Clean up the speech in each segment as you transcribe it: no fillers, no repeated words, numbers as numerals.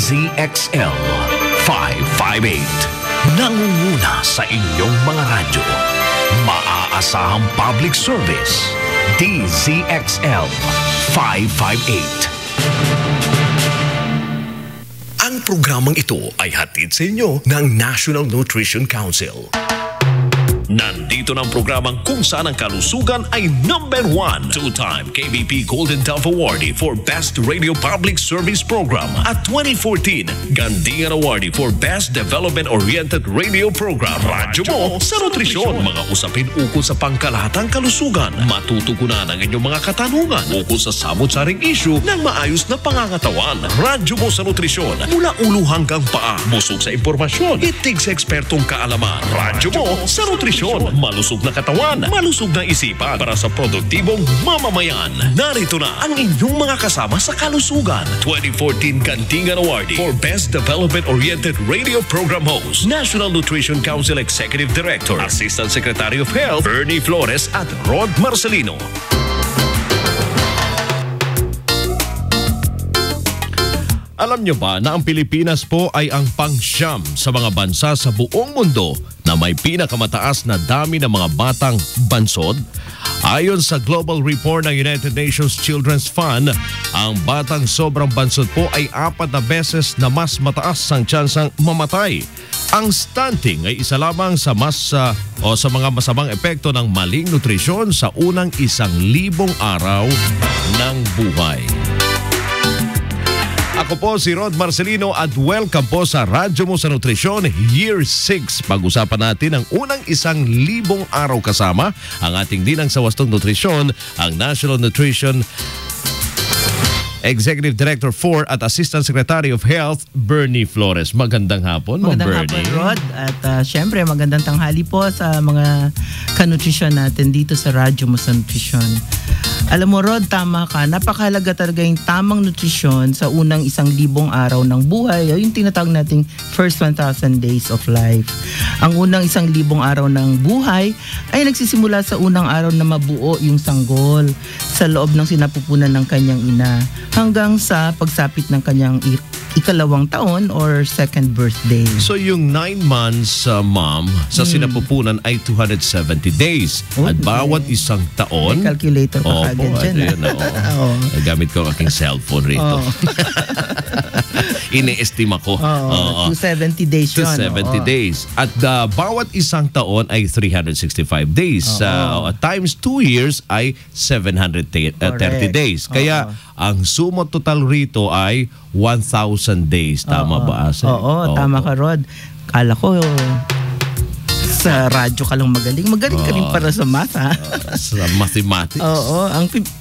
DZXL 558. Nangunguna sa inyong mga radyo. Maaasahang public service. DZXL 558. Ang programang ito ay hatid sa inyo ng National Nutrition Council. Nandito ng programang kung saan ang kalusugan ay #1. Two-time KBP Golden Dove Awardee for Best Radio Public Service Program at 2014 Gandingan Awardee for Best Development-Oriented Radio Program. Radyo mo sa nutrisyon. Mga usapin ukol sa pangkalahatang kalusugan. Matutugunan ang inyong mga katanungan ukol sa samot-saring issue ng maayos na pangangatawan. Radyo mo sa nutrisyon. Mula ulo hanggang paa. Busog sa impormasyon. Itig sa ekspertong kaalaman. Radyo mo sa nutrisyon. Malusog na katawan, malusog na isipan para sa produktibong mamamayan. Narito na ang inyong mga kasama sa kalusugan. 2014 Gandingan Awardee for Best Development-Oriented Radio Program Host, National Nutrition Council Executive Director, Assistant Secretary of Health, Bernie Flores at Rod Marcelino. Alam nyo ba na ang Pilipinas po ay ang pang-siyam sa mga bansa sa buong mundo na may pinakamataas na dami ng mga batang bansod? Ayon sa Global Report ng United Nations Children's Fund, ang batang sobrang bansod po ay 4 na beses na mas mataas ang tsansang mamatay. Ang stunting ay isa lamang sa sa mga masamang epekto ng maling nutrisyon sa unang 1,000 araw ng buhay. Ako po si Rod Marcelino at welcome po sa Radyo Mo sa Nutrisyon Year 6. Pag-usapan natin ang unang 1,000 araw kasama ang ating dinang sa wastong nutrisyon, ang National Nutrition Executive Director 4 at Assistant Secretary of Health, Bernie Flores. Magandang hapon, Magandang hapon, Rod. At syempre, magandang tanghali po sa mga kanutrisyon natin dito sa Radyo Mo sa Nutrisyon. Alam mo, Rod, tama ka. Napakahalaga talaga yung tamang nutrisyon sa unang 1,000 araw ng buhay. Yung tinatawag nating first 1,000 days of life. Ang unang 1,000 araw ng buhay ay nagsisimula sa unang araw na mabuo yung sanggol sa loob ng sinapupunan ng kanyang ina hanggang sa pagsapit ng kanyang ikalawang taon or second birthday. So yung 9 months, ma'am, sa sinapupunan ay 270 days. At bawat isang taon... May calculator pa kagad dyan. Gamit ko ang aking cellphone rito. Ine-estima ko. 270 days yun. 270 days. At bawat isang taon ay 365 days. Times 2 years ay 730 days. Kaya ang sumo total rito ay 1,000 days. Tama ba, Ase? Tama ka, Rod. Kala ko sa radyo ka lang magaling. Magaling ka rin para sa math, ha? Sa mathematics.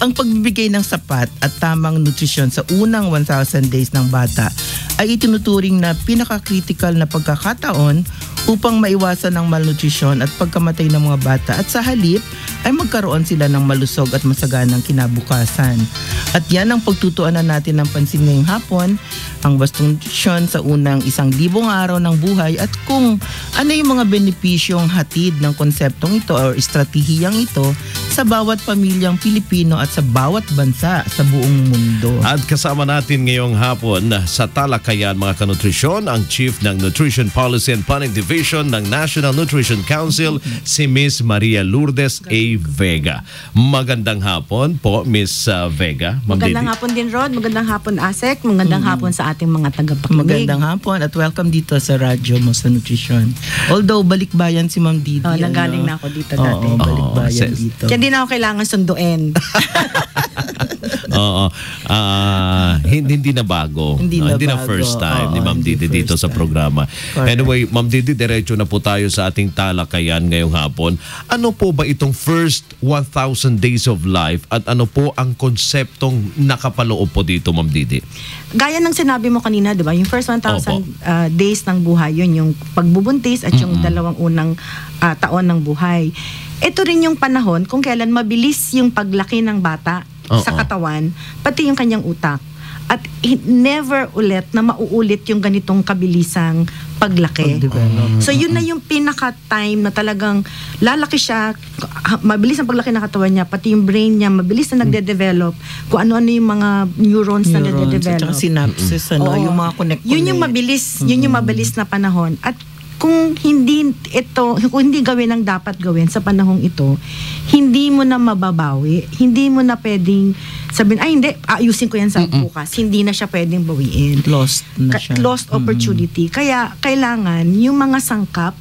Ang pagbibigay ng sapat at tamang nutrisyon sa unang 1,000 days ng bata ay itinuturing na pinaka-critical na pagkakataon upang maiwasan ng malnutrisyon at pagkamatay ng mga bata at sa halip ay magkaroon sila ng malusog at masaganang kinabukasan. At yan ang pagtutuunan natin ng pansin ngayong hapon, ang wastong nutrisyon sa unang 1,000 araw ng buhay at kung ano yung mga benepisyong hatid ng konseptong ito o estratehiyang ito sa bawat pamilyang Pilipino at sa bawat bansa sa buong mundo. At kasama natin ngayong hapon sa talakayan mga kanutrisyon, ang Chief ng Nutrition Policy and Planning Division ng National Nutrition Council, si Miss Maria Lourdes A. Vega. Magandang hapon po, Miss Vega. Magandang hapon din, Rod. Magandang hapon, Asek. Magandang hapon sa ating mga tagapakinig. Magandang hapon at welcome dito sa Radyo Mo sa Nutrisyon. Although balikbayan si Ma'am Didi. Nanggaling na ako dito dati. Balikbayan dito. Kaya di na ako kailangan sunduin. Hindi na bago. Hindi na first time ni Ma'am Didi dito sa programa. Correct. Anyway, Ma'am Didi, diretso na po tayo sa ating talakayan ngayong hapon. Ano po ba itong first 1,000 days of life at ano po ang konseptong nakapaloob po dito, Ma'am Didi? Gaya ng sinabi mo kanina, di ba? Yung first 1,000 days ng buhay, yun yung pagbubuntis at yung dalawang unang taon ng buhay. Ito rin yung panahon kung kailan mabilis yung paglaki ng bata sa katawan, pati yung kanyang utak. At never ulit na mauulit yung ganitong kabilisang paglaki. Pag-develop. So yun na yung pinaka-time na talagang lalaki siya, mabilis ang paglaki ng katawan niya, pati yung brain niya, mabilis na nagde-develop, kung ano-ano yung mga neurons na At nagde-develop. saka synapses, Oo. yung mga connect-connect. Yun yung mabilis na panahon. At kung hindi gawin ang dapat gawin sa panahong ito, hindi mo na mababawi, hindi mo na pwedeng sabihin, ay hindi, ayusin ko yan sa bukas. Hindi na siya pwedeng bawiin. Lost na siya. Lost opportunity. Kaya kailangan yung mga sangkap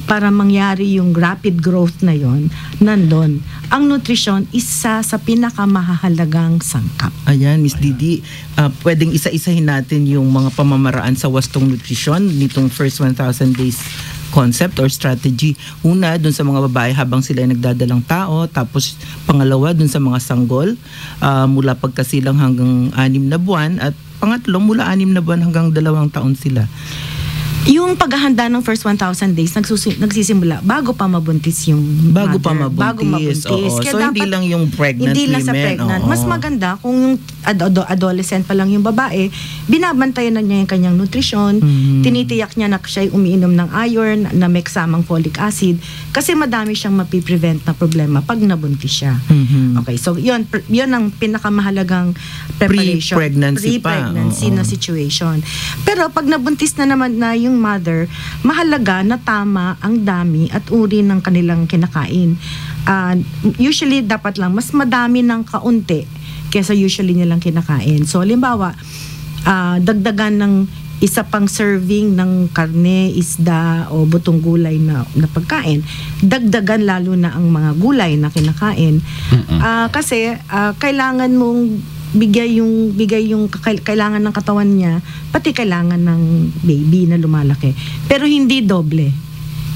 para mangyari yung rapid growth na yon, nandun. Ang nutrisyon, isa sa pinakamahalagang sangkap. Ayan, Miss Didi, pwedeng isa-isahin natin yung mga pamamaraan sa wastong nutrisyon nitong first 1,000 days concept or strategy. Una, dun sa mga babae habang sila ay nagdadalang tao. Tapos, pangalawa, dun sa mga sanggol, mula pagkasilang hanggang 6 na buwan. At pangatlo, mula 6 na buwan hanggang 2 taon sila. Yung paghahanda ng first 1,000 days nagsisimula bago pa mabuntis yung Bago pa mother. mabuntis. Oo. Kaya So, hindi lang yung pregnant hindi lang sa women. pregnant. Oo. Mas maganda kung yung adolescent pa lang yung babae, binabantayan na niya yung kanyang nutrisyon, tinitiyak niya na siya'y umiinom ng iron na may kasamang folic acid kasi madami siyang mapiprevent na problema pag nabuntis siya. Okay, so yun ang pinakamahalagang preparation. Pre-pregnancy na situation. Pero pag nabuntis na naman na yung mother, mahalaga na tama ang dami at uri ng kanilang kinakain. Usually, dapat lang mas madami ng kaunti kesa usually nilang kinakain. So, halimbawa, dagdagan ng isa pang serving ng karne, isda o butong gulay na pagkain. Dagdagan lalo na ang mga gulay na kinakain. Kasi kailangan mong bigay yung kailangan ng katawan niya, pati kailangan ng baby na lumalaki. Pero hindi doble.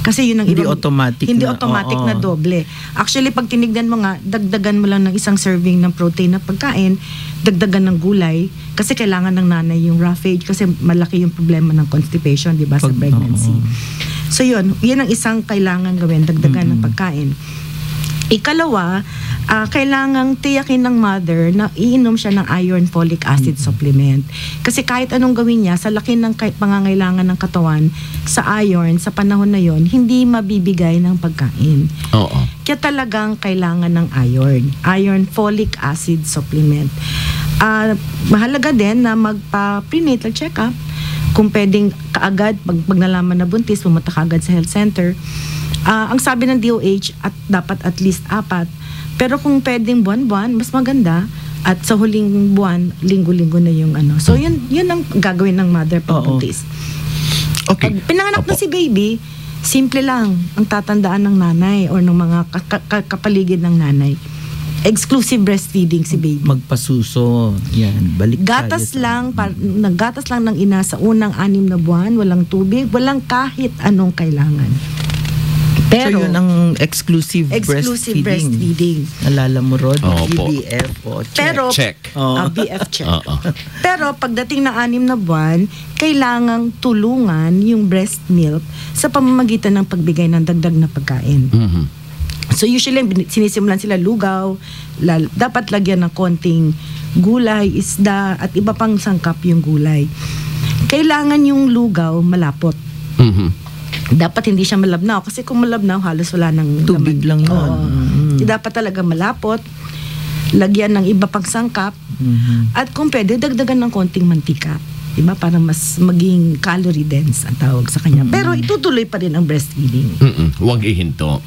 Kasi yun ang Hindi automatic na doble. Actually, pag tinignan mo nga, dagdagan mo lang ng isang serving ng protein na pagkain, dagdagan ng gulay, kasi kailangan ng nanay yung roughage, kasi malaki yung problema ng constipation, di ba, sa pregnancy. So yun ang isang kailangan gawin, dagdagan ng pagkain. Ikalawa, kailangang tiyakin ng mother na iinom siya ng iron folic acid supplement. Kasi kahit anong gawin niya, sa laki ng pangangailangan ng katawan, sa iron, sa panahon na yon, hindi mabibigay ng pagkain. Oo. Kaya talagang kailangan ng iron folic acid supplement. Mahalaga din na magpa-prenatal check-up. Kung pwedeng kaagad, pag nalaman na buntis, pumunta kaagad sa health center. Ang sabi ng DOH at dapat at least 4. Pero kung pwedeng buwan-buwan, mas maganda. At sa huling buwan, linggo-linggo na yung ano. So yun ang gagawin ng mother pag buntis. Okay. Pag pinanganak na si baby, simple lang ang tatandaan ng nanay or ng mga kapaligid ng nanay. Exclusive breastfeeding si baby. Magpasuso. Yan, balik Gatas tayo lang, naggatas lang ng ina sa unang 6 na buwan, walang tubig, walang kahit anong kailangan. Pero, so yun ang exclusive breastfeeding. Alala mo, Rod? BBF. Check. Pero, check. BF check. Pero pagdating ng 6 na buwan, kailangang tulungan yung breast milk sa pamamagitan ng pagbigay ng dagdag na pagkain. So usually, sinisimulan sila lugaw, dapat lagyan ng konting gulay, isda, at iba pang sangkap yung gulay. Kailangan yung lugaw malapot. Dapat hindi siya malabnaw kasi kung malabnaw halos wala nang tubig lang yun. Dapat talaga malapot, lagyan ng iba pang sangkap, at kung pwede dagdagan ng konting mantika, diba, para mas maging calorie dense ang tawag sa kanya. Pero itutuloy pa rin ang breastfeeding. Huwag ihinto.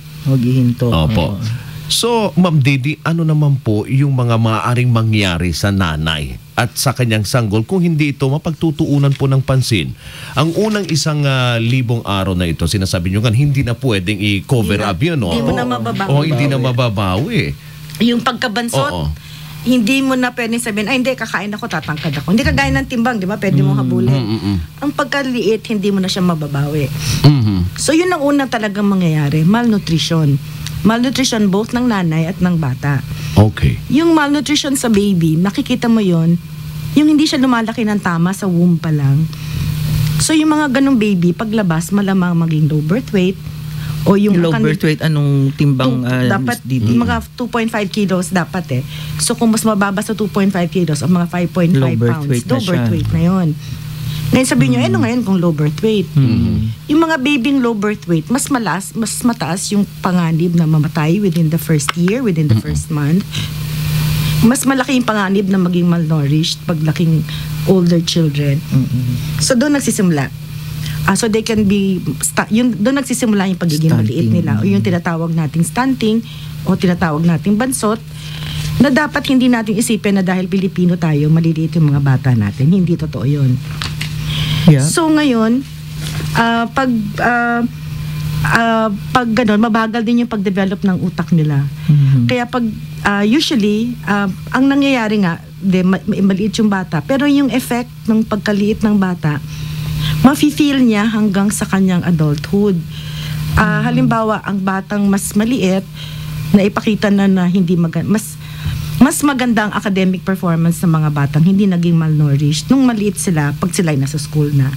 Opo. So, Ma'am Didi, ano naman po yung mga maaaring mangyari sa nanay at sa kanyang sanggol kung hindi ito mapagtutuunan po ng pansin? Ang unang 1,000 araw na ito, sinasabi nyo kan, hindi na pwedeng i-cover up yun. Hindi mo na mababawi. Hindi na mababawi. Yung pagkabansot, hindi mo na pwedeng sabihin, ay hindi, kakain ako, tatangkad ako. Hindi kagaya ng timbang, di ba? Pwede mong habulin. Ang pagkaliit, hindi mo na siya mababawi. So yun ang unang talagang mangyayari, malnutrition. Malnutrition both ng nanay at ng bata. Okay. Yung malnutrition sa baby, nakikita mo yon, yung hindi siya lumalaki ng tama sa womb pa lang. So yung mga ganong baby, paglabas, malamang maging low birth weight. O yung low birth weight, anong timbang? Dapat, mga 2.5 kilos dapat So kung mas mababa sa 2.5 kilos o mga 5.5 pounds, low birth weight na yon. Ngayon sabihin nyo, ano ngayon kung low birth weight? Yung mga babying low birth weight, mas mataas yung panganib na mamatay within the first year, within the first month. Mas malaki yung panganib na maging malnourished paglaking older children. So doon nagsisimula. So they can be, doon nagsisimula yung pagiging maliit nila, o yung tinatawag nating stunting o tinatawag nating bansot, na dapat hindi natin isipin na dahil Pilipino tayo, maliliit yung mga bata natin. Hindi totoo yun. Yeah. So ngayon, pag ganun, mabagal din yung pag-develop ng utak nila. Kaya pag usually, ang nangyayari nga, maliit yung bata, pero yung effect ng pagkaliit ng bata, mafe-feel niya hanggang sa kanyang adulthood. Halimbawa, ang batang mas maliit, na ipakita na hindi mas maganda ang academic performance ng mga batang hindi naging malnourished. Nung maliit sila, pag sila'y nasa school na,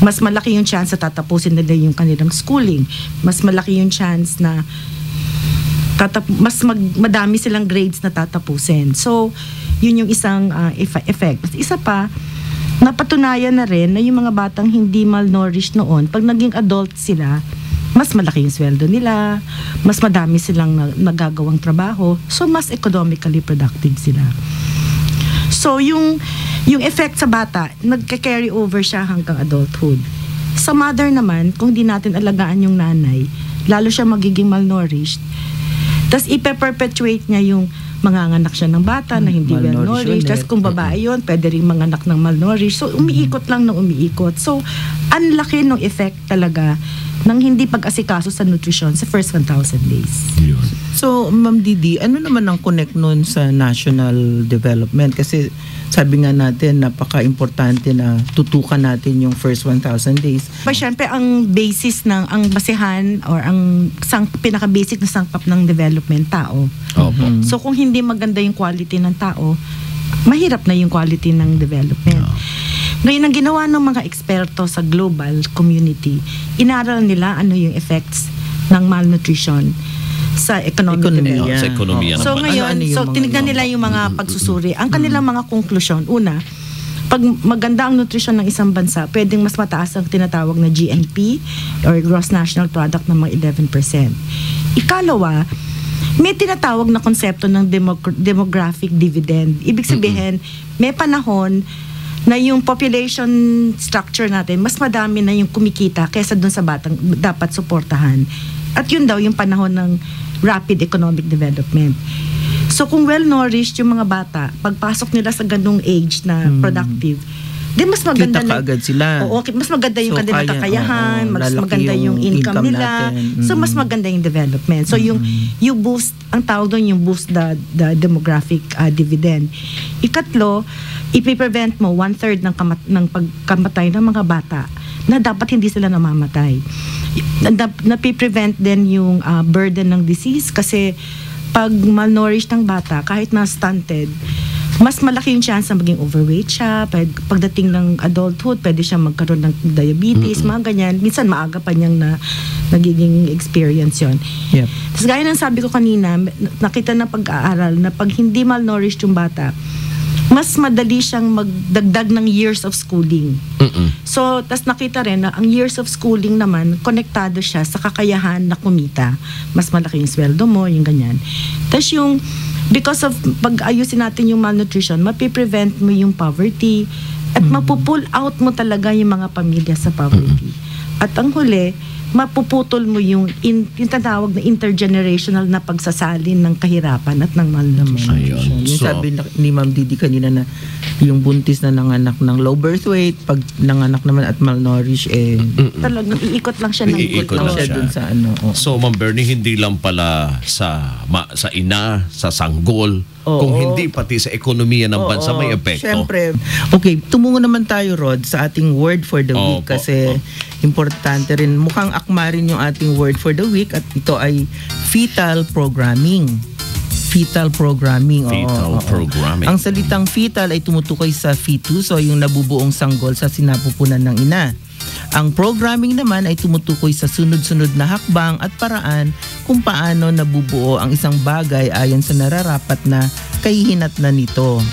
mas malaki yung chance na tatapusin nila yung kanilang schooling. Mas malaki yung chance na madami silang grades na tatapusin. So, yun yung isang effect. Isa pa, napatunayan na rin na yung mga batang hindi malnourished noon, pag naging adult sila, mas malaki yung sweldo nila, mas madami silang nagagawang trabaho, so mas economically productive sila. So yung effect sa bata, nagka-carry over siya hanggang adulthood. Sa mother naman, kung di natin alagaan yung nanay, lalo siya magiging malnourished, tas ipe-perpetuate niya yung manganganak siya ng bata na hindi well-nourished. Tapos kung babae yun, pwede rin manganak ng malnourished. So, umiikot lang ng umiikot. So, ang laki ng effect talaga ng hindi pag-asikaso sa nutrition sa first 1,000 days. So, Ma'am Didi, ano naman ang connect nun sa national development? Kasi sabi nga natin, napaka-importante na tutukan natin yung first 1,000 days. But syempre, ang basis ang basehan or ang pinaka-basic na sangkap ng development, tao. So, kung hindi maganda yung quality ng tao, mahirap na yung quality ng development. Ngayon, ang ginawa ng mga eksperto sa global community, inaral nila ano yung effects ng malnutrition sa economic development. Sa ekonomiya So ngayon, tinignan nila yung mga pagsusuri. Ang kanilang mga konklusyon, una, pag maganda ang nutrisyon ng isang bansa, pwedeng mas mataas ang tinatawag na GNP or Gross National Product ng mga 11%. Ikalawa, may tinatawag na konsepto ng demographic dividend. Ibig sabihin, may panahon na yung population structure natin, mas madami na yung kumikita kaysa dun sa batang dapat suportahan. At yun daw yung panahon ng rapid economic development. So kung well-nourished yung mga bata, pagpasok nila sa ganung age na productive, di mas maganda kita kaagad sila. Oo, mas maganda yung kanilang kakayahan, mas maganda yung income nila. So mas maganda yung development. So yung boost, ang tawag doon yung boost the demographic dividend. Ikatlo, ipiprevent mo 1/3 ng pagkamatay ng mga bata na dapat hindi sila namamatay. Napiprevent din yung burden ng disease kasi pag malnourished ng bata, kahit na stunted, mas malaki yung chance na maging overweight siya. Pagdating ng adulthood, pwede siya magkaroon ng diabetes, mga ganyan. Minsan maaga pa niyang nagiging experience yon. Yep. Tapos gaya ng sabi ko kanina, nakita na pag-aaral na pag hindi malnourished yung bata, mas madali siyang magdagdag ng years of schooling. So, tas nakita rin na ang years of schooling naman, konektado siya sa kakayahan na kumita. Mas malaki yung sweldo mo, yung ganyan. Tas yung, because of pag-ayusin natin yung malnutrition, mapiprevent mo yung poverty at mapupull out mo talaga yung mga pamilya sa poverty. At ang huli, mapuputol mo yung tinatawag na intergenerational na pagsasalin ng kahirapan at ng malnutrition. Yung sabi ni Ma'am Didi kanina na yung buntis na nanganak ng low birth weight, pag nanganak naman at malnourished, talagang iikot lang siya ng Iikot lang siya. dun sa ano. So, Ma'am Bernie, hindi lang pala sa ina, sa sanggol, kung hindi pati sa ekonomiya ng bansa may epekto. Siyempre. Okay, tumungo naman tayo, Rod, sa ating word for the week kasi importante rin. Mukhang akma rin yung ating word for the week at ito ay fetal programming. Fetal programming. Fetal programming. Ang salitang fetal ay tumutukoy sa fetus o yung nabubuong sanggol sa sinapupunan ng ina. Ang programming naman ay tumutukoy sa sunod-sunod na hakbang at paraan kung paano nabubuo ang isang bagay ayon sa nararapat na kahihinatnan nito.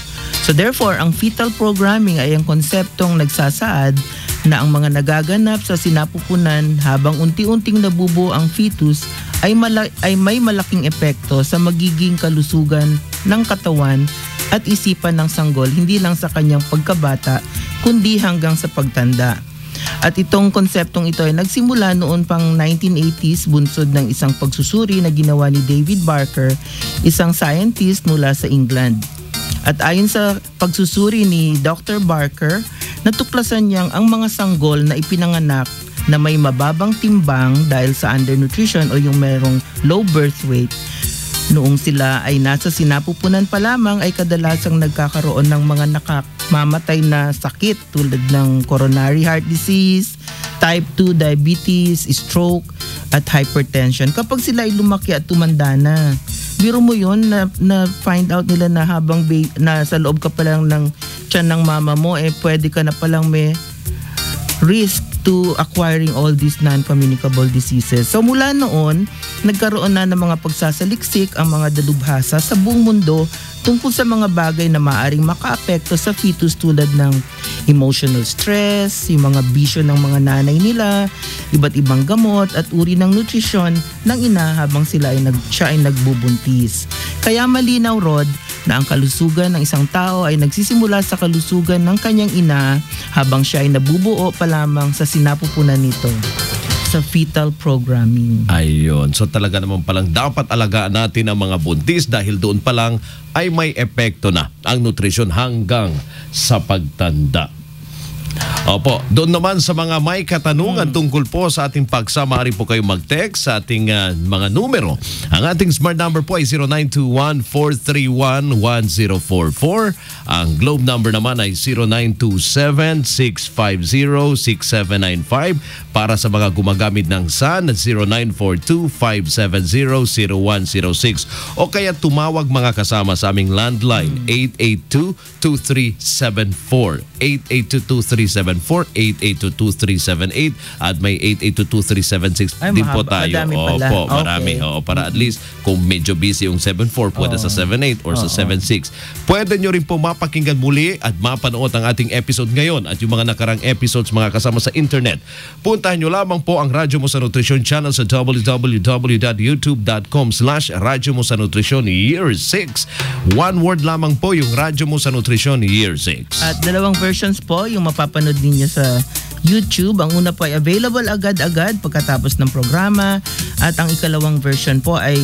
So So therefore, ang fetal programming ay ang konseptong nagsasaad na ang mga nagaganap sa sinapupunan habang unti-unting nabubuo ang fetus ay may malaking epekto sa magiging kalusugan ng katawan at isipan ng sanggol, hindi lang sa kanyang pagkabata kundi hanggang sa pagtanda. At itong konseptong ito ay nagsimula noon pang 1980s bunsod ng isang pagsusuri na ginawa ni David Barker, isang scientist mula sa England. At ayon sa pagsusuri ni Dr. Barker, natuklasan niyang ang mga sanggol na ipinanganak na may mababang timbang dahil sa undernutrition o yung merong low birth weight, noong sila ay nasa sinapupunan pa lamang ay kadalasang nagkakaroon ng mga nakamamatay na sakit tulad ng coronary heart disease, type 2 diabetes, stroke at hypertension kapag sila ay lumaki at tumanda na. Biro mo yun na find out nila na habang sa loob ka pa lang ng tiyan ng mama mo, pwede ka na palang may risk to acquiring all these non-communicable diseases. So mula noon, nagkaroon na ng mga pagsasaliksik ang mga dalubhasa sa buong mundo tungkol sa mga bagay na maaaring makaapekto sa fetus tulad ng emotional stress, yung mga bisyo ng mga nanay nila, iba't ibang gamot at uri ng nutrisyon ng ina habang siya ay nagbubuntis. Kaya malinaw, Rod, na ang kalusugan ng isang tao ay nagsisimula sa kalusugan ng kanyang ina habang siya ay nabubuo pa lamang sa sinapupunan nito, sa fetal programming. Ayun. So talaga naman palang dapat alagaan natin ang mga buntis dahil doon pa lang ay may epekto na ang nutrisyon hanggang sa pagtanda. Opo, doon naman sa mga may katanungan tungkol po sa ating pagsama, maaari po kayo mag-text sa ating mga numero. Ang ating smart number po ay 0921-431-1044. Ang globe number naman ay 0927-650-6795. Para sa mga gumagamit ng SAN, 0942-570-0106. O kaya tumawag mga kasama sa aming landline, 882-2374. 882-2374, 882-2378 at may 882-2376 din po tayo. Opo, marami. Okay. Para at least kung medyo busy yung 74, pwede sa 78 or sa 76. Pwede nyo rin po mapakinggan muli at mapanood ang ating episode ngayon at yung mga nakarang episodes mga kasama sa internet. Puntahan nyo lamang po ang Radyo Mo sa Nutrisyon channel sa www.youtube.com/Radyo Mo sa Nutrisyon Year 6. One word lamang po yung Radyo Mo sa Nutrisyon Year 6. At dalawang versions po yung mapapanood ninyo sa YouTube. Ang una po ay available agad-agad pagkatapos ng programa at ang ikalawang version po ay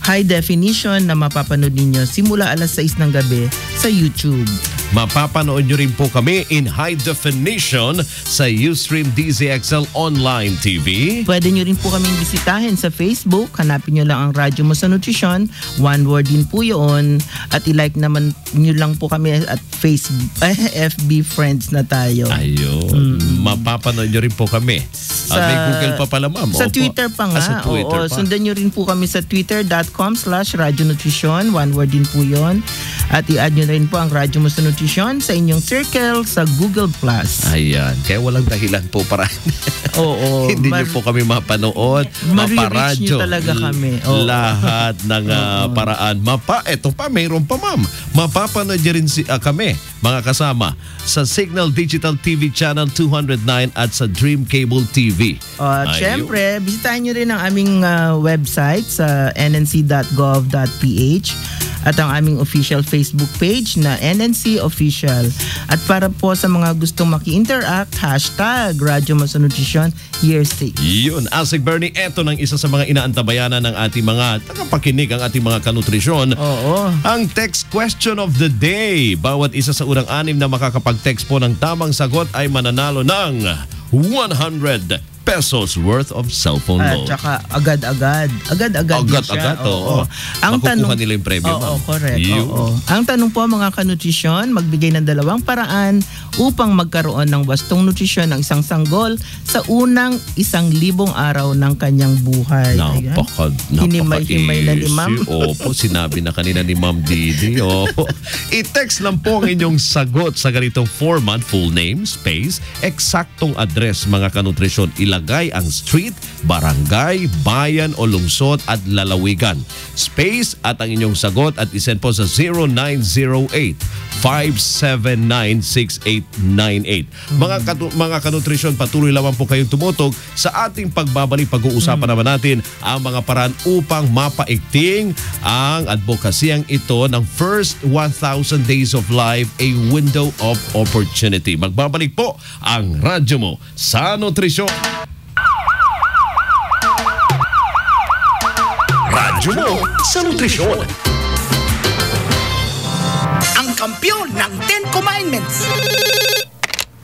high definition na mapapanood ninyo simula alas 6 ng gabi sa YouTube. Mapapanood nyo rin po kami in high definition sa Ustream DZXL Online TV. Pwede nyo rin po kaming bisitahin sa Facebook. Hanapin nyo lang ang Radyo Mo sa Nutrisyon. One word din po yun. At i-like naman nyo lang po kami at Facebook, FB friends na tayo. Ayun. Mapapanood nyo rin po kami. At may Google pa pala, ma'am. Sa Twitter pa nga. Sa Twitter pa. Sundan nyo rin po kami sa twitter.com/Radyo Nutrisyon. One word din po yun. At i-add nyo na rin po ang Radyo Mo sa Nutrisyon sa inyong circle sa Google+. Ayan. Kaya walang dahilan po para hindi nyo po kami mapanood, maparadyo. Nyo talaga kami. Lahat ng paraan. Eto pa, mayroon pa, ma'am. Mapapanood nyo rin kami, mga kasama, sa Signal Digital TV Channel 209 at sa Dream Cable TV. At syempre, bisitahin nyo rin ang aming website sa nnc.gov.ph at ang aming official Facebook page na NNC Official. At para po sa mga gustong maki-interact, #Radyo Mo sa Nutrisyon Year 6. Yun, Asik Bernie, eto ng isa sa mga inaantabayanan ng ating mga tagapakinig, ang ating mga kanutrisyon. Oo. Ang text question of the day. Bawat isa sa unang 6 na makakapag-text po ng tamang sagot ay mananalo ng 100 pesos worth of cellphone loan. At saka agad-agad. Agad-agad siya. Oo. Ang makukuha nila yung premyo, ma'am. Correct. Ang tanong po mga kanutrisyon, magbigay ng 2 paraan upang magkaroon ng wastong nutrisyon ng isang sanggol sa unang 1,000 araw ng kanyang buhay. Hinimay-himay na ni ma'am. Opo, sinabi na kanina ni Ma'am Didi. I-text lang po ang inyong sagot sa ganitong format: full name, space, eksaktong address mga kanutrisyon. Ilagay ang street, barangay, bayan o lungsod at lalawigan. Space at ang inyong sagot at isend po sa 0917-579-6898. Mga kanutrisyon, patuloy lamang po kayong tumutog sa ating pagbabalik. Pag-uusapan naman natin ang mga paraan upang mapaigting ang advokasiyang ito ng First 1,000 Days of Life, a window of opportunity. Magbabalik po ang radyo mo sa nutrisyon. Radyo mo sa nutrisyon. Ang kampiyon ng 10 Commandments.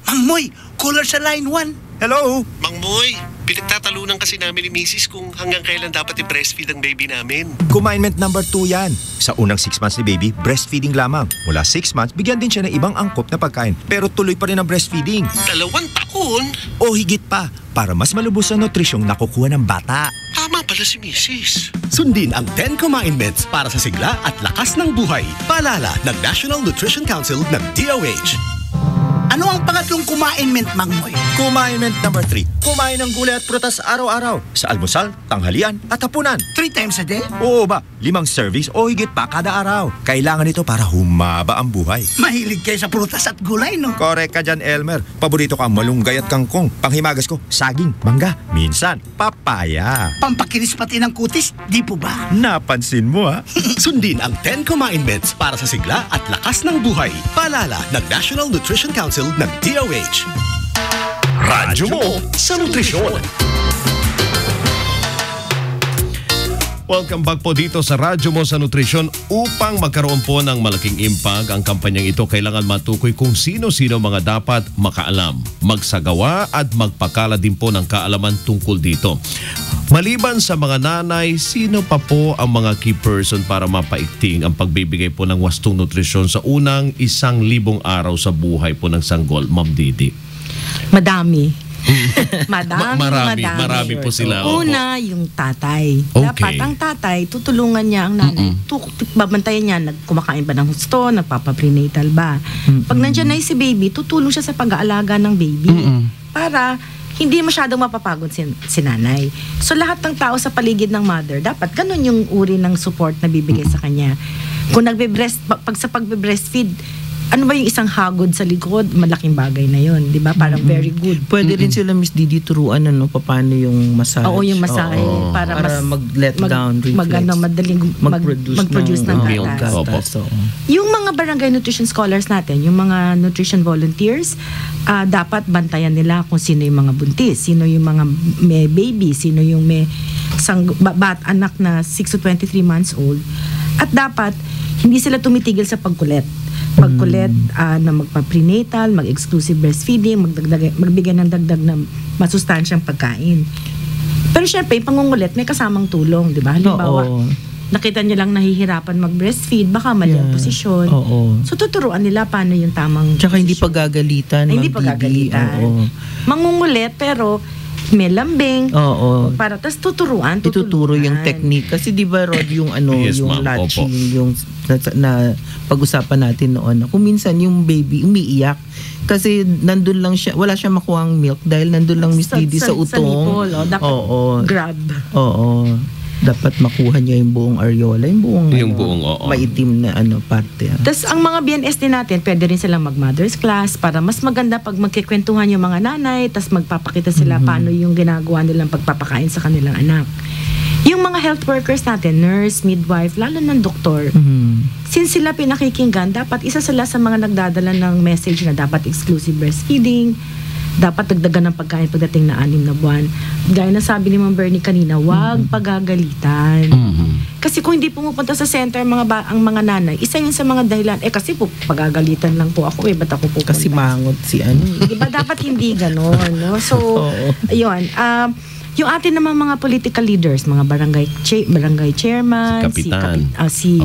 Mang Moy, caller sa line 1. Hello? Mang Moy, pinagtatalunan kasi namin ni Mrs. kung hanggang kailan dapat i-breastfeed ang baby namin. Commandment number 2 yan. Sa unang 6 months ni baby, breastfeeding lamang. Mula 6 months, bigyan din siya ng ibang angkop na pagkain. Pero tuloy pa rin ang breastfeeding. 2 taon? O higit pa, para mas malubos ang nutrisyong nakukuha ng bata. Tama pala si Mrs. Sundin ang 10 Commandments para sa sigla at lakas ng buhay. Paalala ng National Nutrition Council ng DOH. Ano ang pangatlong commandment, Mang Moy? Commandment number 3. Kumain ng gulay at prutas araw-araw. Sa almusal, tanghalian at hapunan. 3 times a day? Oo ba? 5 servings o higit pa kada araw. Kailangan ito para humaba ang buhay. Mahilig kayo sa prutas at gulay, no? Correct ka dyan, Elmer. Paborito ka ang malunggay at kangkong. Panghimagas ko, saging, mangga, minsan, papaya. Pampakinis pati ng kutis, di po ba? Napansin mo, ha? Sundin ang 10 Commandments para sa sigla at lakas ng buhay. Paalala ng National Nutrition Council ng DOH. Radyo mo sa nutrisyon. Welcome back po dito sa Radyo mo sa Nutrisyon. Upang magkaroon po ng malaking impact ang kampanyang ito, kailangan matukoy kung sino-sino mga dapat makaalam, magsagawa at magpakala din po ng kaalaman tungkol dito. Maliban sa mga nanay, sino pa po ang mga key person para mapaigting ang pagbibigay po ng wastong nutrisyon sa unang 1,000 araw sa buhay po ng sanggol, Ma'am Didi? Madami. Marami po sila. Una, yung tatay. Okay. Dapat ang tatay, tutulungan niya ang nanay. Babantayan niya, kumakain ba ng husto, nagpapaprenatal ba. Pag nandiyan na si baby, tutulong siya sa pag-aalaga ng baby. Para hindi masyadong mapapagod si nanay. So lahat ng tao sa paligid ng mother, dapat ganun yung uri ng support na bibigay sa kanya. Kung pag sa pagbe-breastfeed, ano ba yung isang hagod sa likod? Malaking bagay na yun, di ba? Parang very good. Pwede rin sila, Miss Didi, turuan paano yung massage. Oo, yung massage. Para mag-let down reflex. Madaling mag-produce ng milk. So, yung mga barangay nutrition scholars natin, yung mga nutrition volunteers, dapat bantayan nila kung sino yung mga buntis, sino yung mga may baby, sino yung may anak na 6 to 23 months old. At dapat, hindi sila tumitigil sa pagkulit na magpa-prenatal, mag-exclusive breastfeeding, magbigay ng dagdag na masustansyang pagkain. Pero syempre, yung pangungulit may kasamang tulong, di ba? Halimbawa, nakita niya lang nahihirapan mag-breastfeed, baka mali ang posisyon. So tuturuan nila paano yung tamang tsaka hindi pagagalitan. Hindi pagagalitan. Mangungulit pero may lambing. Para tas tuturo yung technique. Kasi di ba, Rod, yung Yes, yung ma'am. latching, yung na pag-usapan natin noon, kung minsan yung baby umiiyak kasi nandun lang siya, wala siya makuhang milk dahil nandun lang Miss Didi sa utong. Sa nipple, dapat grab. Dapat makuha niya yung buong areola, yung buong maitim na parte. Tapos ang mga BNS din natin, pwede rin silang mag-mother's class para mas maganda pag magkikwentuhan yung mga nanay, tapos magpapakita sila paano yung ginagawa nilang pagpapakain sa kanilang anak. Yung mga health workers natin, nurse, midwife, lalo ng doktor, since sila pinakikinggan, dapat isa sila sa mga nagdadala ng message na dapat exclusive breastfeeding, dapat dagdagan ng pagkain pagdating na 6 na buwan. Gaya na sabi ni Ma'am Bernie kanina, wag pagagalitan. Kasi kung hindi pumupunta sa center ang mga nanay, isa yun sa mga dahilan, kasi pagagalitan lang po ako, ba't ako pupunta? Kasi mangot si Diba dapat hindi ganon, no? So, ayun, yung atin naman mga political leaders, mga barangay chairman, si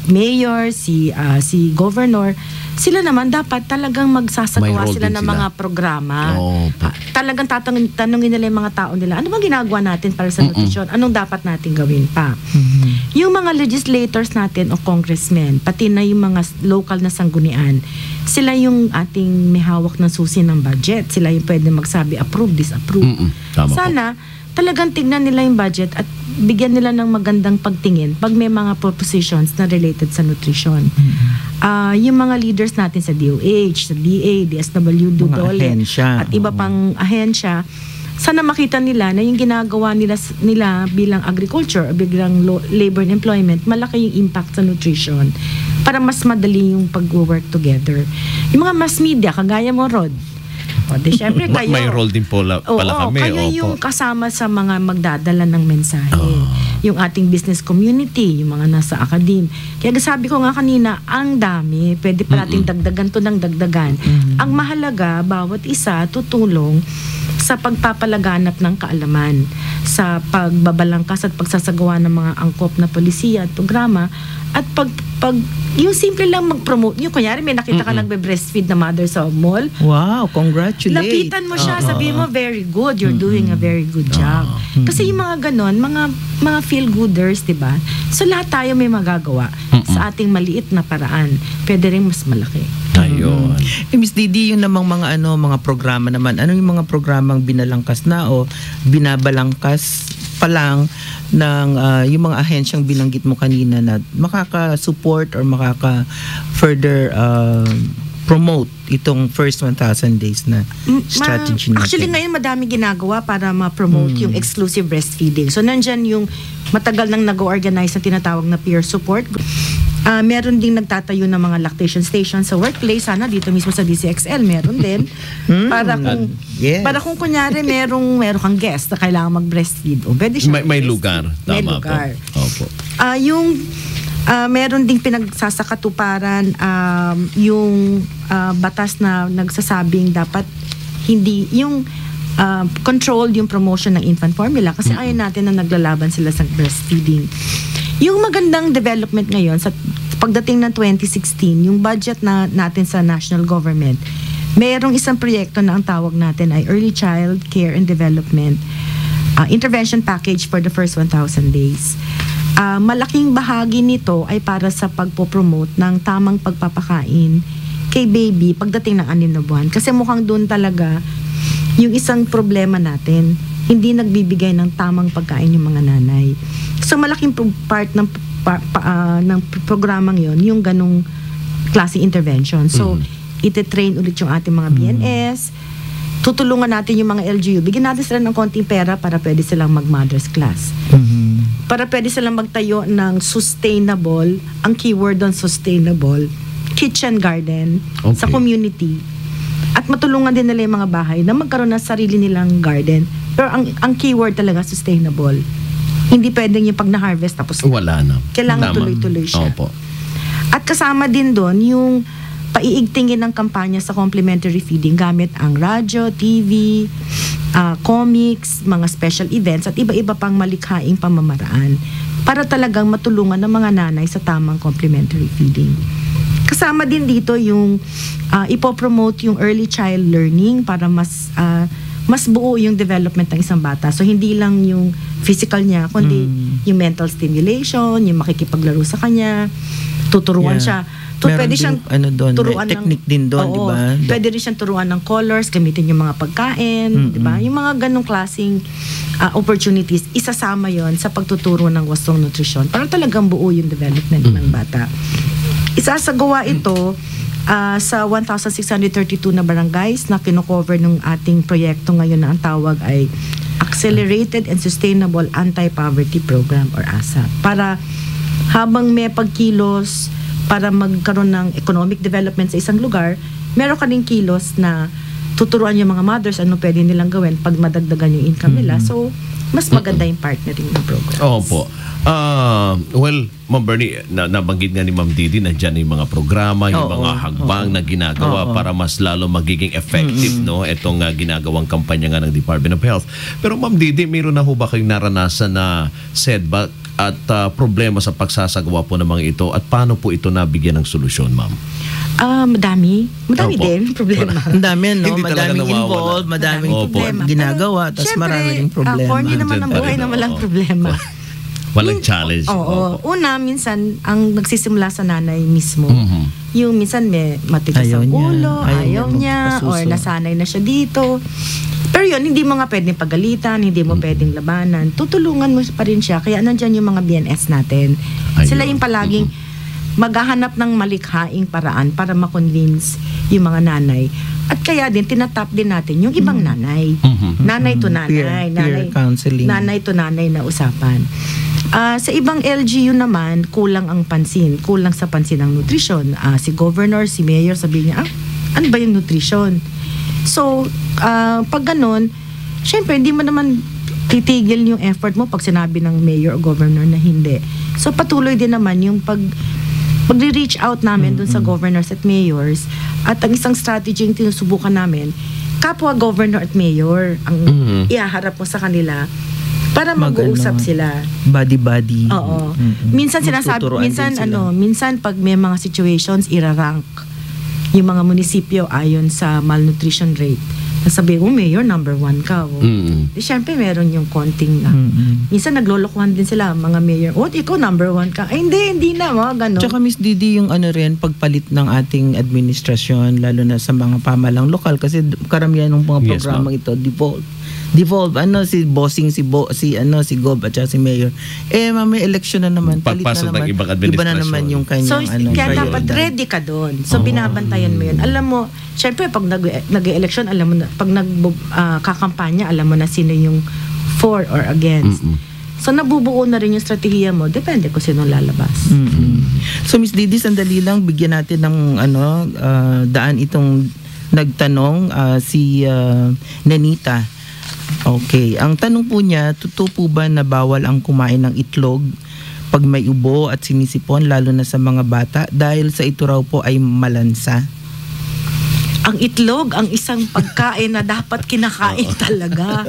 mayor, si governor, sila naman dapat talagang magsasagawa sila ng mga programa. Talagang tanungin nila yung mga tao nila, ano ba ginagawa natin para sa nutrisyon? Anong dapat natin gawin pa? Yung mga legislators natin o congressmen, pati na yung mga local na sanggunian, sila yung ating may hawak ng susi ng budget. Sila yung pwede magsabi, approve, disapprove. Sana talagang tignan nila yung budget at bigyan nila ng magandang pagtingin pag may mga propositions na related sa nutrition. Yung mga leaders natin sa DOH, sa DA, DSWD, Mga DOLE, ahensya. at iba pang ahensya, sana makita nila na yung ginagawa nila bilang agriculture o bilang labor and employment, malaki yung impact sa nutrition para mas madali yung pag-work together. Yung mga mass media, kagaya mo, Rod, o di syempre kayo. May role din pala kami. Kayo yung kasama sa mga magdadala ng mensahe. Yung ating business community, yung mga nasa academe. Kaya sabi ko nga kanina, ang dami. Pwede pa natin dagdagan to ng dagdagan. Ang mahalaga, bawat isa tutulong sa pagpapalaganap ng kaalaman, sa pagbabalangkas at pagsasagawa ng mga angkop na polisiya at programa, at yung simple lang mag-promote. Yung kunyari may nakita ka nagbe-breastfeed na mother sa mall. Wow, congratulations. Lapitan mo siya, sabihin mo, very good, you're doing a very good job. Kasi yung mga ganon, mga feel-gooders, diba? So lahat tayo may magagawa sa ating maliit na paraan. Pwede rin mas malaki. Ayun. Miss Didi, yung namang mga programa naman, ano yung mga programang binalangkas na o binabalangkas pa lang ng yung mga ahensyang binanggit mo kanina na makaka-support or makaka-further promote itong first 1,000 days na strategy natin? Actually, ngayon madami ginagawa para ma-promote yung exclusive breastfeeding. So, nandyan yung matagal nang nag-organize na tinatawag na peer support. Meron ding nagtatayo ng mga lactation stations sa workplace. Sana dito mismo sa DCXL meron din. Para kung kunyari meron kang guest na kailangan mag-breastfeed. O, pwede siya May lugar. Tama may lugar. po. Opo. Meron ding pinagsasakatuparan yung batas na nagsasabing dapat hindi yung controlled yung promotion ng infant formula kasi ayaw natin na naglalaban sila sa breastfeeding. Yung magandang development ngayon sa pagdating ng 2016, yung budget natin sa national government, mayroong isang proyekto na ang tawag natin ay Early Child Care and Development Intervention Package for the first 1,000 days. Malaking bahagi nito ay para sa pagpopromote ng tamang pagpapakain kay baby pagdating ng 6 na buwan. Kasi mukhang doon talaga yung isang problema natin, hindi nagbibigay ng tamang pagkain yung mga nanay. So malaking part ng programang yon yung ganong klase intervention. So ite-train ulit yung ating mga BNS, tutulungan natin yung mga LGU, bigyan natin sila ng konting pera para pwede silang mag-mother's class. Para pwede silang magtayo ng sustainable, ang keyword doon sustainable, kitchen garden sa community. At matulungan din nila yung mga bahay na magkaroon ng sarili nilang garden. Pero ang keyword talaga sustainable. Hindi pwedeng yung pag na-harvest tapos wala na. Kailangan tuloy-tuloy siya. Opo. At kasama din doon yung paiigtingin ng kampanya sa complementary feeding gamit ang radyo, TV, comics, mga special events at iba-iba pang malikhaing pamamaraan para talagang matulungan ng mga nanay sa tamang complementary feeding. Kasama din dito yung ipopromote yung early child learning para mas buo yung development ng isang bata. So, hindi lang yung physical niya, kundi yung mental stimulation, yung makikipaglaro sa kanya, tuturuan siya. So, pwede siyang turuan technique din doon, di ba? Pwede rin siyang turuan ng colors, gamitin yung mga pagkain, di ba? Yung mga ganong klaseng opportunities, isasama yon sa pagtuturo ng wastong nutrisyon para talagang buo yung development ng bata. Isasagawa ito sa 1,632 na barangays na kinocover ng ating proyekto ngayon na ang tawag ay Accelerated and Sustainable Anti-Poverty Program or ASAP. Para habang may pagkilos para magkaroon ng economic development sa isang lugar, meron ka rin kilos na tuturuan yung mga mothers ano pwede nilang gawin pag madagdagan yung income nila. So, mas maganda yung partnering ng program. Opo. Well, Ma'am Bernie, nabanggit nga ni Ma'am Didi na dyan yung mga programa, yung mga hagbang na ginagawa para mas lalo magiging effective itong ginagawang kampanya nga ng Department of Health. Pero Ma'am Didi, meron na ho ba kayong naranasan na setback at problema sa pagsasagawa po ng mga ito at paano po ito nabigyan ng solusyon, Ma'am? Madami din problema. Ang dami, no? Hindi talaga Madaming nawawala. involved, madaming ginagawa, tapos marami ring problema. Corny naman ang buhay na walang problema. Walang challenge. Una, minsan, ang nagsisimula sa nanay mismo. Yung minsan may matigas ang ulo, ayaw niya, or nasanay na siya dito. Pero Pero yun, hindi mo nga pwedeng pagalitan, hindi mo pwedeng labanan. Tutulungan mo pa rin siya. Kaya nandyan yung mga BNS natin. Sila yung palaging maghahanap ng malikhaing paraan para makonvince yung mga nanay. At kaya din, tinatap din natin yung ibang nanay. Nanay to nanay. Peer counseling. Nanay to nanay na usapan. Sa ibang LGU naman, kulang ang pansin. Kulang sa pansin ang nutrisyon. Si governor, si mayor, sabi niya, ano ba yung nutrition? So, pag ganun, syempre, hindi mo naman titigil yung effort mo pag sinabi ng mayor o governor na hindi. So, patuloy din naman yung pag-reach out namin dun sa governors at mayors. At ang isang strategy yung tinusubukan namin, kapwa governor at mayor ang iaharap mo sa kanila para mag-uusap sila. Body-body. Oo. Minsan sinasabi, minsan pag may mga situations, irarank yung mga munisipyo ayon sa malnutrition rate. Nasabi ko, mayor, number 1 ka. Siyempre, meron yung konting minsan naglolokohan din sila, mga mayor, ikaw number 1 ka. Ay, hindi na, gano'n. Tsaka Miss Didi, yung pagpalit ng ating administrasyon, lalo na sa mga pamalang lokal, kasi karamihan ng mga programang ito, devolve, si bossing, si Gob at si mayor. May election na naman, palit pagpasok na naman. ng ibang administrasyon. Iba na naman yung kanyang kaya dapat ready ka doon. So, binabantayan mo yun. Alam mo, syempre, pag nag-election, alam mo na, pag kakampanya, alam mo na sino yung for or against. So, nabubuo na rin yung strategiya mo. Depende kung sino lalabas. So, Miss Didi, sandali lang, bigyan natin ng daan itong nagtanong, si Nenita. Okay. Ang tanong po niya, totoo po ba na bawal ang kumain ng itlog pag may ubo at sinisipon, lalo na sa mga bata, dahil sa ito raw po ay malansa? Ang itlog, ang isang pagkain na dapat kinakain talaga.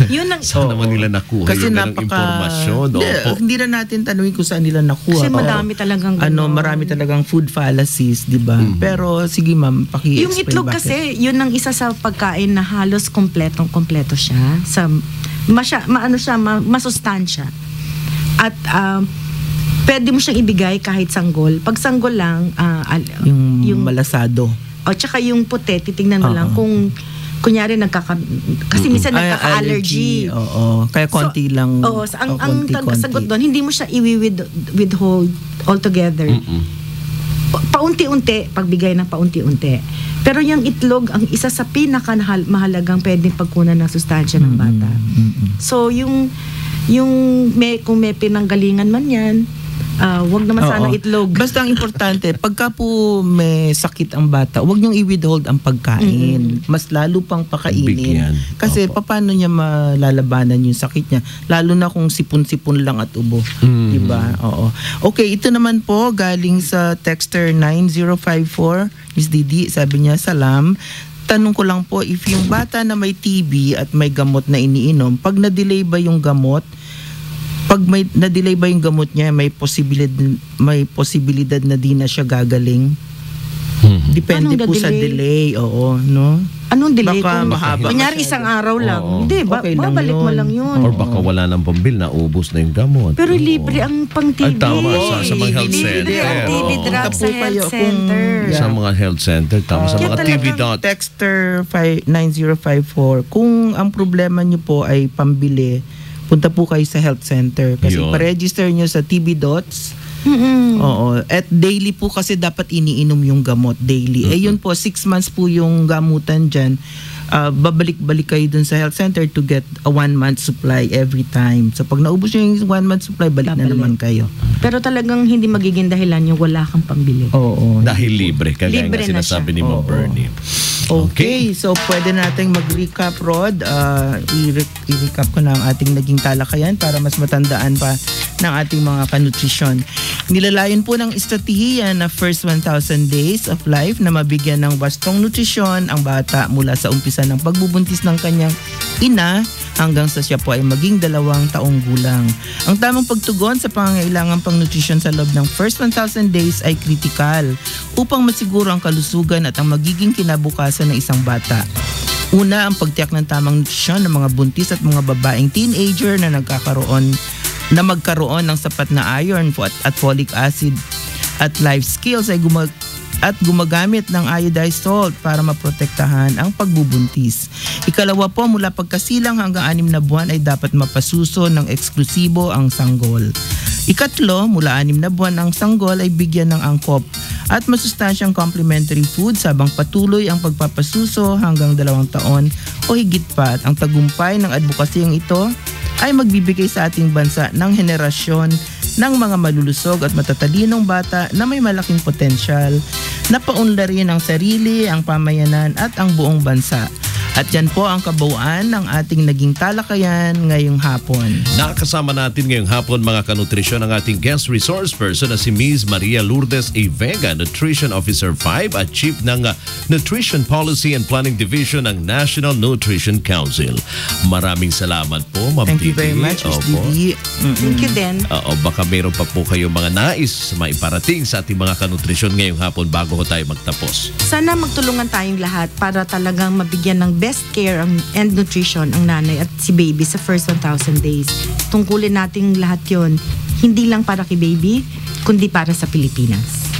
Yun ang... Saan naman nila nakuha yung ganong impormasyon? Hindi na natin tanungin kung saan nila nakuha. Kasi madami talagang marami talagang food fallacies, di ba? Pero sige ma'am, paki-explain yung itlog bakit. kasi, yun ang isa sa pagkain na halos kompleto siya. Masustansya. At pwede mo siyang ibigay kahit sanggol. Pag sanggol lang, yung malasado. O tsaka yung puti, titingnan mo lang kung kunyari kasi minsan nagkaka-allergy. Oo. Kaya konti lang. Oo. Ang sagot doon, hindi mo siya withhold altogether. Paunti-unti, pagbigay ng paunti-unti. Pero yung itlog, ang isa sa pinakamahalagang pwedeng pagkunan ng sustansya ng bata. So, kung may pinanggalingan man yan, wag naman sana itlog. Basta ang importante, pagka po may sakit ang bata, wag niyong i-withhold ang pagkain. Mas lalo pang pakainin. Kasi paano niya malalabanan yung sakit niya? Lalo na kung sipon-sipon lang at ubo. Diba? Oo. Okay, ito naman po, galing sa texter 9054, Miss Didi, sabi niya, salam. Tanong ko lang po, if yung bata na may TB at may gamot na iniinom, pag na-delay ba yung gamot, pag may na-delay ba yung gamot niya, may posibilidad na di na siya gagaling? Depende po sa delay, no? Anong delay? Baka mahaba. Kunyari isang araw lang. Hindi, Okay lang babalik mo yun. lang yun. Or baka wala ng pambil, naubos na yung gamot. Pero libre ang pang-TB. Ay, tama. Sa mga health center. Libre ang TB drug sa health center. Sa mga health center, tama. Sa mga TB dot. Texter 9054, kung ang problema niyo po ay pambili, punta po kayo sa health center. Kasi pa-register nyo sa TB Dots. Oo. At daily po kasi dapat iniinom yung gamot daily. Yun po, 6 months po yung gamutan dyan. Babalik-balik kayo dun sa health center to get a 1 month supply every time. So pag naubos yung 1 month supply, balik na naman kayo. Pero talagang hindi magiging dahilan yung wala kang pambili. Oo. Dahil libre. Kagaya nga sinasabi ni Ma'am Bernie. Okay, so pwede nating mag-recap, Rod. I-recap ko na ang ating naging talakayan para mas matandaan pa ng ating mga kanutrisyon. Nilalayon po ng estratehiya na first 1,000 days of life na mabigyan ng wastong nutrisyon ang bata mula sa umpisa ng pagbubuntis ng kanyang ina hanggang sa siya po ay maging 2 taong gulang. Ang tamang pagtugon sa pangangailangan pang nutrisyon sa loob ng first 1,000 days ay kritikal upang masiguro ang kalusugan at ang magiging kinabukasan ng isang bata. Una, ang pagtiyak ng tamang nutrisyon ng mga buntis at mga babaeng teenager na magkaroon ng sapat na iron at folic acid at life skills ay at gumagamit ng iodized salt para maprotektahan ang pagbubuntis. Ikalawa po, mula pagkasilang hanggang 6 na buwan ay dapat mapasuso ng eksklusibo ang sanggol. Ikatlo, mula 6 na buwan ang sanggol ay bigyan ng angkop at masustansyang complementary food habang patuloy ang pagpapasuso hanggang 2 taon o higit pa. At ang tagumpay ng advocacyang ito ay magbibigay sa ating bansa ng henerasyon ng mga malulusog at matatalinong bata na may malaking potensyal na paunlarin ang sarili, ang pamayanan at ang buong bansa. At yan po ang kabuuan ng ating naging talakayan ngayong hapon. Nakasama natin ngayong hapon mga kanutrisyon ang ating guest resource person na si Ms. Maria Lourdes A. Vega, Nutrition Officer 5 at Chief ng Nutrition Policy and Planning Division ng National Nutrition Council. Maraming salamat po, Ma'am Thank you very much, Ms. Didi. Thank you din. Baka meron pa po kayo mga nais maiparating sa ating mga kanutrisyon ngayong hapon bago ko tayo magtapos. Sana magtulungan tayong lahat para talagang mabigyan ng best care and nutrition ang nanay at si baby sa first 1,000 days. Tungkulin natin lahat yon, hindi lang para kay baby, kundi para sa Pilipinas.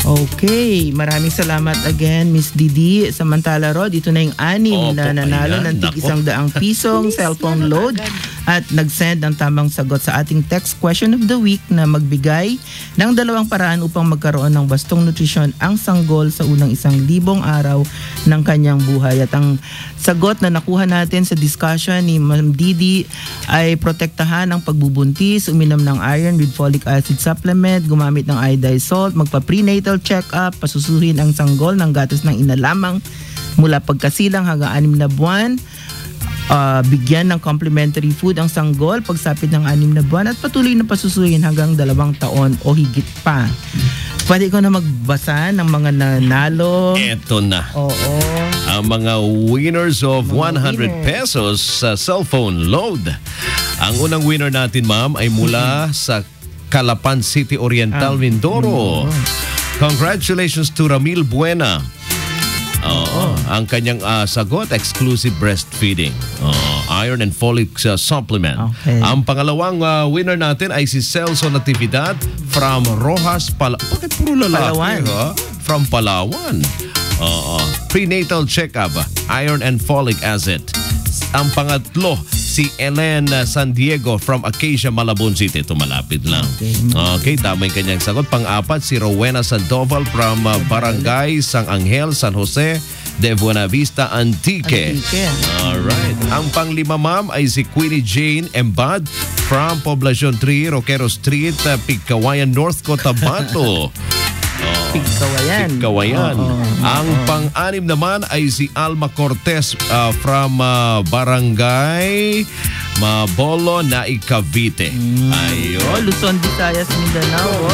Okay, maraming salamat again, Miss Didi. Samantala, Rod, ito na yung 6 na nanalo ng tig 100 pisong cellphone load at nag-send ng tamang sagot sa ating text question of the week na magbigay ng 2 paraan upang magkaroon ng wastong nutrisyon ang sanggol sa unang 1,000 araw ng kanyang buhay. At ang sagot na nakuha natin sa discussion ni Ma'am Didi ay protektahan ang pagbubuntis, uminom ng iron with folic acid supplement, gumamit ng iodized salt, magpa-prenatal check-up, pasusuhin ang sanggol ng gatas ng ina lamang mula pagkasilang hanggang 6 na buwan, bigyan ng complimentary food ang sanggol pagsapit ng 6 na buwan at patuloy na pasusuhin hanggang 2 taon o higit pa. Pwede ko na magbasa ng mga nanalo. Eto na. Oo. Ang mga winners of 100 pesos sa cellphone load. Ang unang winner natin, ma'am, ay mula sa Calapan City Oriental, Mindoro. Congratulations to Ramil Buena. Ang kanyang sagot, exclusive breastfeeding. Iron and folic supplement. Okay. Ang pangalawang winner natin ay si Celso Natividad from Rojas, Bakit puro lalaki? Palawan. From Palawan. Prenatal check-up, iron and folic acid. Ang pangatlo, si Ellen San Diego from Acacia, Malabon City. Ito malapit lang. Okay, tama yung kanyang sagot. Pang-apat, si Rowena Sandoval from Barangay San Angel, San Jose de Buena Vista, Antique. Alright. Ang pang-5, ma'am, ay si Queenie Jane Embad from Poblacion 3, Roquero Street, Pigcawayan, North Cotabato. Pigcawayan. Ang pang-6 naman ay si Alma Cortez from Barangay Mabolo na Cavite. Ayun. Luzon, Visayas, Mindanao.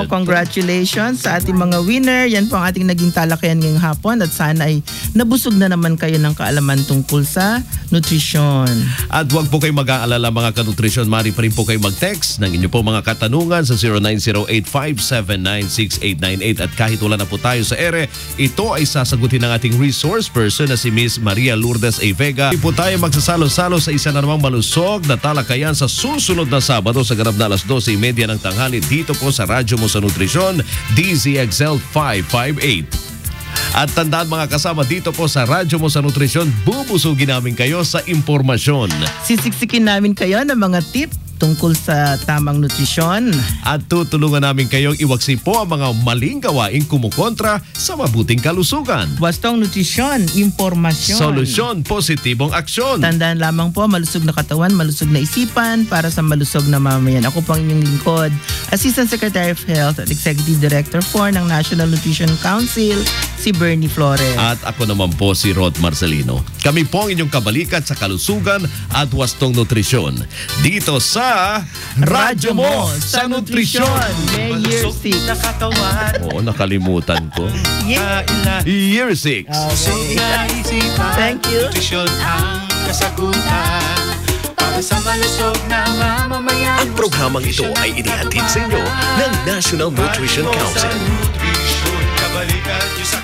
Congratulations sa ating mga winner. Yan po ang ating naging talakayan ngayong hapon at sana ay nabusog na naman kayo ng kaalaman tungkol sa nutrisyon. At huwag po kayo mag-aalala mga kanutrisyon. Mari pa rin po kayo mag-text ng inyo po mga katanungan sa 0908-579-6898 at kahit wala na po tayo sa ere, ito ay sasagutin ng ating resource person na si Ms. Maria Lourdes A. Vega. Hindi po tayo magsasalo-salo sa isa na namang malusog na talakayan sa susunod na Sabado sa ganap na 12:30 ng tanghali dito po sa Radyo Mo sa Nutrisyon, DZXL 558. At tandaan mga kasama, dito po sa Radyo Mo sa Nutrisyon, bubusugin namin kayo sa impormasyon. Sisiksikin namin kayo ng mga tip tungkol sa tamang nutrisyon. At tutulungan namin kayong iwaksi po ang mga maling gawaing kumukontra sa mabuting kalusugan. Wastong nutrisyon, impormasyon. Solusyon, positibong aksyon. Tandaan lamang po, malusog na katawan, malusog na isipan para sa malusog na mamayan. Ako po ang inyong lingkod, Assistant Secretary of Health at Executive Director 4 ng National Nutrition Council, si Bernie Flores. At ako naman po si Rod Marcelino. Kami po ang inyong kabalikat sa kalusugan at wastong nutrisyon. Dito sa Radyo Mo sa Nutrisyon. May year 6. Oo, nakalimutan ko. Year 6. Thank you. Nutrisyon ang kasagutan para sa malusog na mamamayan. Ang programang ito ay inihatid sa inyo ng National Nutrition Council. Kabalikan niyo sa